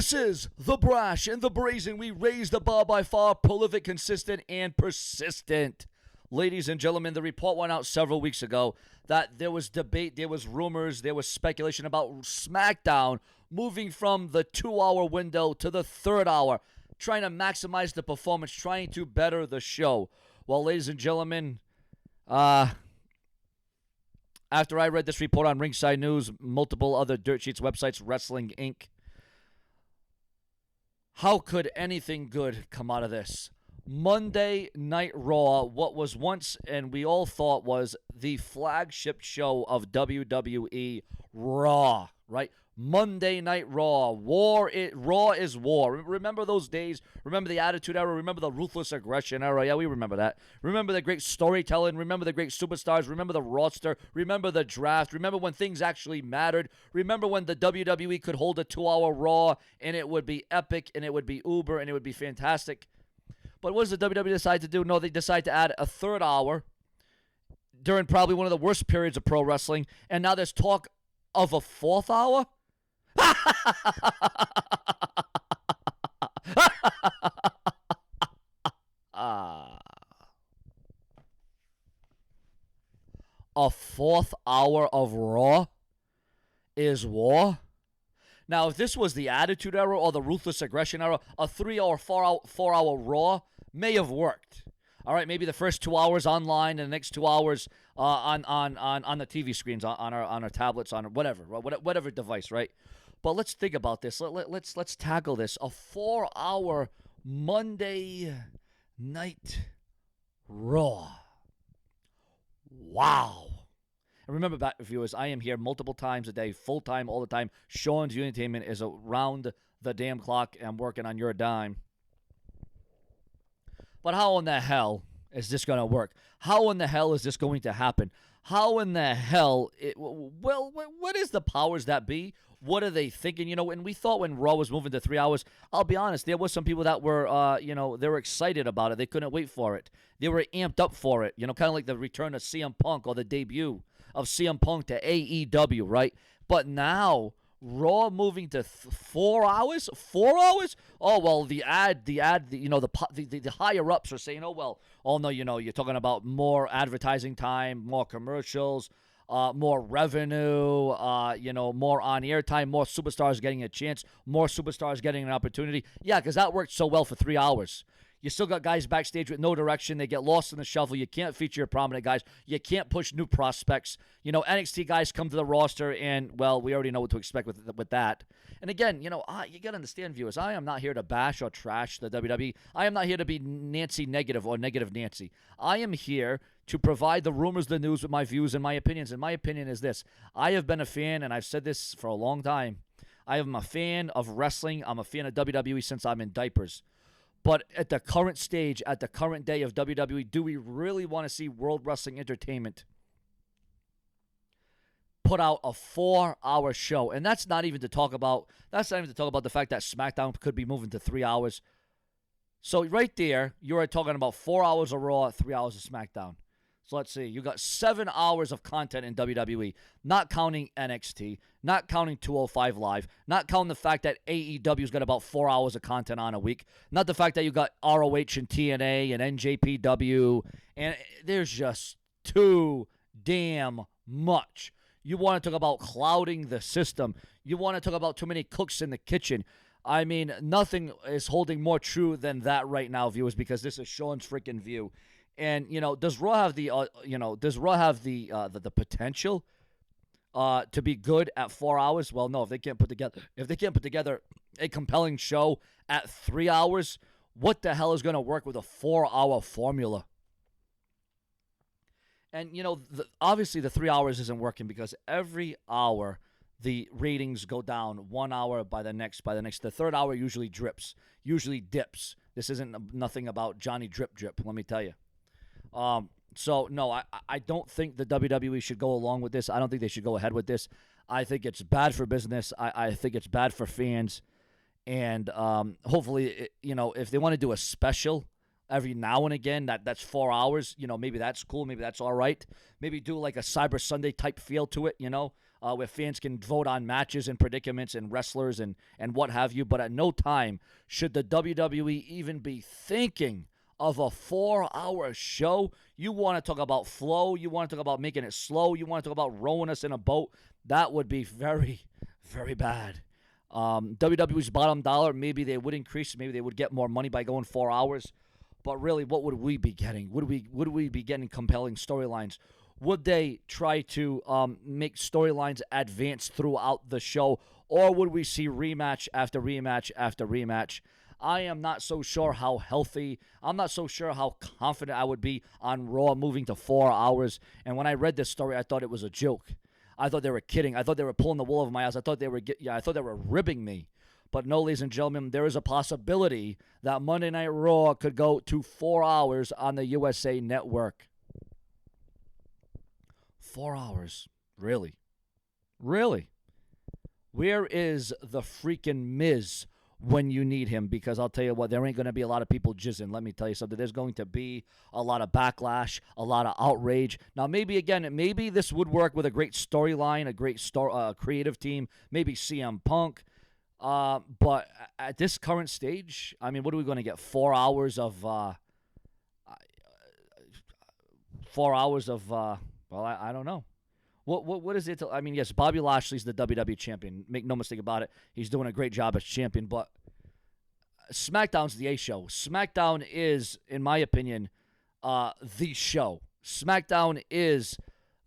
This is the brash and the brazen. We raise the bar by far, prolific, consistent, and persistent. Ladies and gentlemen, the report went out several weeks ago that there was debate, there was rumors, there was speculation about SmackDown moving from the 2-hour window to the third hour, trying to maximize the performance, trying to better the show. Well, ladies and gentlemen, after I read this report on Ringside News, multiple other Dirt Sheets websites, Wrestlinginc, how could anything good come out of this? Monday Night Raw, what was once and we all thought was the flagship show of WWE, Raw, right? Monday Night Raw. Raw is war. Remember those days? Remember the Attitude Era? Remember the Ruthless Aggression Era? Yeah, we remember that. Remember the great storytelling? Remember the great superstars? Remember the roster? Remember the draft? Remember when things actually mattered? Remember when the WWE could hold a 2-hour Raw and it would be epic and it would be uber and it would be fantastic? But what does the WWE decide to do? No, they decide to add a third hour during probably one of the worst periods of pro wrestling, and now there's talk of a fourth hour? A fourth hour of Raw is war? Now, if this was the Attitude Era or the Ruthless Aggression Era, a 3 or 4 hour Raw may have worked. All right, maybe the first 2 hours online and the next 2 hours on the TV screens, on our tablets, on whatever device, right? But let's think about this. Let's tackle this. A 4-hour Monday Night Raw. Wow. And remember, viewers, I am here multiple times a day, full-time, all the time. Sean's View Entertainment is around the damn clock, and I'm working on your dime. But how in the hell is this going to work? How in the hell is this going to happen? How in the hell? What is the powers that be? What are they thinking? You know, and we thought when Raw was moving to 3 hours, I'll be honest, there was some people that were, they were excited about it. They couldn't wait for it. They were amped up for it. You know, kind of like the return of CM Punk or the debut of CM Punk to AEW, right? But now, Raw moving to 4 hours? 4 hours? Oh, well, the higher ups are saying, you're talking about more advertising time, more commercials, more revenue, more on-air time, more superstars getting a chance, more superstars getting an opportunity. Yeah, because that worked so well for 3 hours. You still got guys backstage with no direction. They get lost in the shuffle. You can't feature your prominent guys. You can't push new prospects. You know, NXT guys come to the roster, and, well, we already know what to expect with that. And again, you got to understand, viewers, I am not here to bash or trash the WWE. I am not here to be Nancy negative or negative Nancy. I am here to provide the rumors, the news with my views and my opinions. And my opinion is this. I have been a fan, and I've said this for a long time. I am a fan of wrestling. I'm a fan of WWE since I'm in diapers. But at the current stage, at the current day of WWE, do we really want to see World Wrestling Entertainment put out a 4-hour show? And that's not even to talk about the fact that SmackDown could be moving to 3 hours. So right there, you're talking about 4 hours of Raw, 3 hours of SmackDown. So let's see. You got 7 hours of content in WWE, not counting NXT, not counting 205 Live, not counting the fact that AEW's got about 4 hours of content on a week, not the fact that you got ROH and TNA and NJPW, and there's just too damn much. You want to talk about clouding the system. You want to talk about too many cooks in the kitchen. I mean, nothing is holding more true than that right now, viewers, because this is Sean's freaking view. And does Raw have the potential to be good at 4 hours? Well, no. If they can't put together a compelling show at 3 hours, what the hell is going to work with a 4-hour formula? And obviously the 3 hours isn't working because every hour the ratings go down 1 hour by the next. The third hour usually dips. This isn't nothing about Johnny Drip, let me tell you. So, no, I don't think the WWE should go along with this. I don't think they should go ahead with this. I think it's bad for business. I think it's bad for fans. And hopefully, if they want to do a special every now and again, that's 4 hours, maybe that's cool. Maybe that's all right. Maybe do like a Cyber Sunday type feel to it, where fans can vote on matches and predicaments and wrestlers and what have you. But at no time should the WWE even be thinking of a 4-hour show. You want to talk about flow. You want to talk about making it slow. You want to talk about rowing us in a boat. That would be very, very bad. WWE's bottom dollar, maybe they would increase. Maybe they would get more money by going 4 hours. But really, what would we be getting? Would we be getting compelling storylines? Would they try to make storylines advance throughout the show? Or would we see rematch after rematch after rematch? I am not so sure how healthy. I'm not so sure how confident I would be on Raw moving to 4 hours. And when I read this story, I thought it was a joke. I thought they were kidding. I thought they were pulling the wool over my eyes. I thought they were ribbing me. But no, ladies and gentlemen, there is a possibility that Monday Night Raw could go to 4 hours on the USA Network. 4 hours. Really? Really? Where is the freaking Miz when you need him? Because I'll tell you what, there ain't going to be a lot of people jizzing. Let me tell you something. There's going to be a lot of backlash, a lot of outrage. Now, maybe this would work with a great storyline, a great creative team, maybe CM Punk. But at this current stage, I mean, what are we going to get? 4 hours of, well, I don't know. What is it? I mean, yes, Bobby Lashley's the WWE champion. Make no mistake about it. He's doing a great job as champion, but SmackDown's the A show. SmackDown is, in my opinion, the show. SmackDown is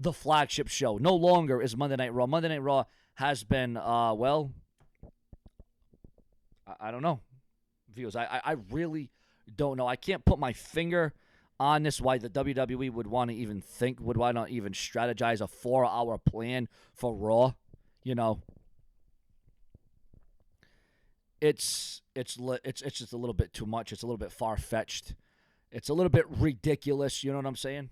the flagship show. No longer is Monday Night Raw. Monday Night Raw has been, well, I don't know. Viewers, I really don't know. I can't put my finger on this, why the WWE would want to even think, why not even strategize a 4-hour plan for Raw? You know, it's just a little bit too much. It's a little bit far-fetched. It's a little bit ridiculous, you know what I'm saying?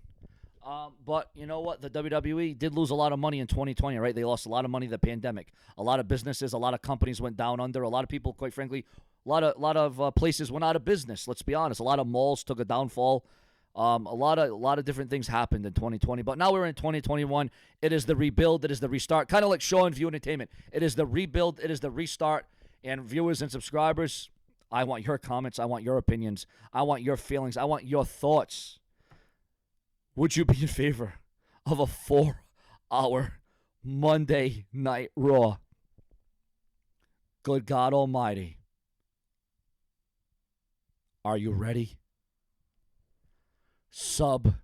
But you know what? The WWE did lose a lot of money in 2020, right? They lost a lot of money in the pandemic. A lot of businesses, a lot of companies went down under. A lot of people, quite frankly, a lot of places went out of business. Let's be honest. A lot of malls took a downfall. A lot of different things happened in 2020. But now we're in 2021. It is the rebuild. It is the restart. Kind of like SeanzView Entertainment. It is the rebuild. It is the restart. And viewers and subscribers, I want your comments. I want your opinions. I want your feelings. I want your thoughts. Would you be in favor of a 4-hour Monday Night Raw? Good God Almighty. Are you ready? Subscribe.